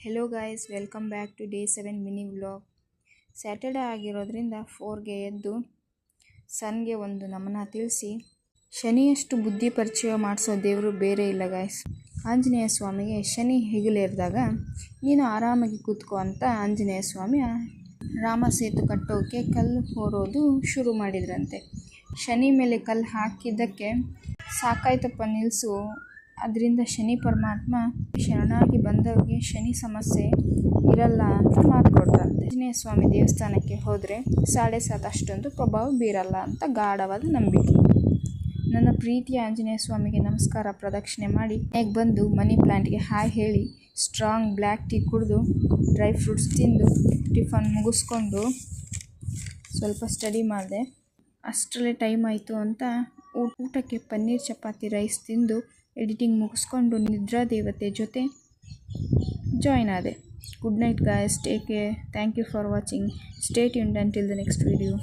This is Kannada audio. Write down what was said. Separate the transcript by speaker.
Speaker 1: Hello guys, welcome back to day 7 mini vlog. Saturday ಆಗಿರೋದ್ರಿಂದ 4ಗೆ ಎದ್ದು ಸನ್ಗೆ ಒಂದು ನಮನ ತಿಳಿಸಿ, ಶನಿಯಷ್ಟು ಬುದ್ಧಿ ಪರಿಚಯ ಮಾಡಿಸೋ ದೇವರು ಬೇರೆ ಇಲ್ಲ ಗಾಯ್ಸ್. ಆಂಜನೇಯ ಸ್ವಾಮಿಗೆ ಶನಿ ಹೆಗಲೇರಿದಾಗ ನೀನು ಆರಾಮಾಗಿ ಕೂತ್ಕೋ ಅಂತ ಆಂಜನೇಯ ಸ್ವಾಮಿ ರಾಮ ಸೇತು ಕಟ್ಟೋಕೆ ಕಲ್ಲು ಹೊರೋದು ಶುರು ಮಾಡಿದ್ರಂತೆ. ಶನಿ ಮೇಲೆ ಕಲ್ಲು ಹಾಕಿದ್ದಕ್ಕೆ ಸಾಕಾಯ್ತಪ್ಪ ನಿಲ್ಲಿಸು, ಅದರಿಂದ ಶನಿ ಪರಮಾತ್ಮ ಶರಣಾಗಿ ಬಂದವರಿಗೆ ಶನಿ ಸಮಸ್ಯೆ ಇರಲ್ಲ ಅಂತ ಮಾತು ಕೊಡ್ತಾರಂತೆ. ಆಂಜನೇಯ ಸ್ವಾಮಿ ದೇವಸ್ಥಾನಕ್ಕೆ ಹೋದರೆ 7.5 ಅಷ್ಟೊಂದು ಪ್ರಭಾವ ಬೀರಲ್ಲ ಅಂತ ಗಾಢವಾದ ನಂಬಿಕೆ. ನನ್ನ ಪ್ರೀತಿಯ ಆಂಜನೇಯ ಸ್ವಾಮಿಗೆ ನಮಸ್ಕಾರ ಪ್ರದಕ್ಷಿಣೆ ಮಾಡಿ ಮನೆಗೆ ಬಂದು ಮನಿ ಪ್ಲ್ಯಾಂಟ್ಗೆ ಹಾಯ್ ಹೇಳಿ ಸ್ಟ್ರಾಂಗ್ ಬ್ಲ್ಯಾಕ್ ಟೀ ಕುಡಿದು ಡ್ರೈ ಫ್ರೂಟ್ಸ್ ತಿಂದು ಟಿಫನ್ ಮುಗಿಸ್ಕೊಂಡು ಸ್ವಲ್ಪ ಸ್ಟಡಿ ಮಾಡಿದೆ. ಅಷ್ಟರಲ್ಲೇ ಟೈಮ್ ಆಯಿತು ಅಂತ ಊಟಕ್ಕೆ ಪನ್ನೀರ್ ಚಪಾತಿ ರೈಸ್ ತಿಂದು ಎಡಿಟಿಂಗ್ ಮುಗಿಸ್ಕೊಂಡು ನಿದ್ರಾ ದೇವತೆ ಜೊತೆ ಜಾಯ್ನ್ ಆದೆ. Good night guys, take care, thank you for watching, stay tuned until the next video.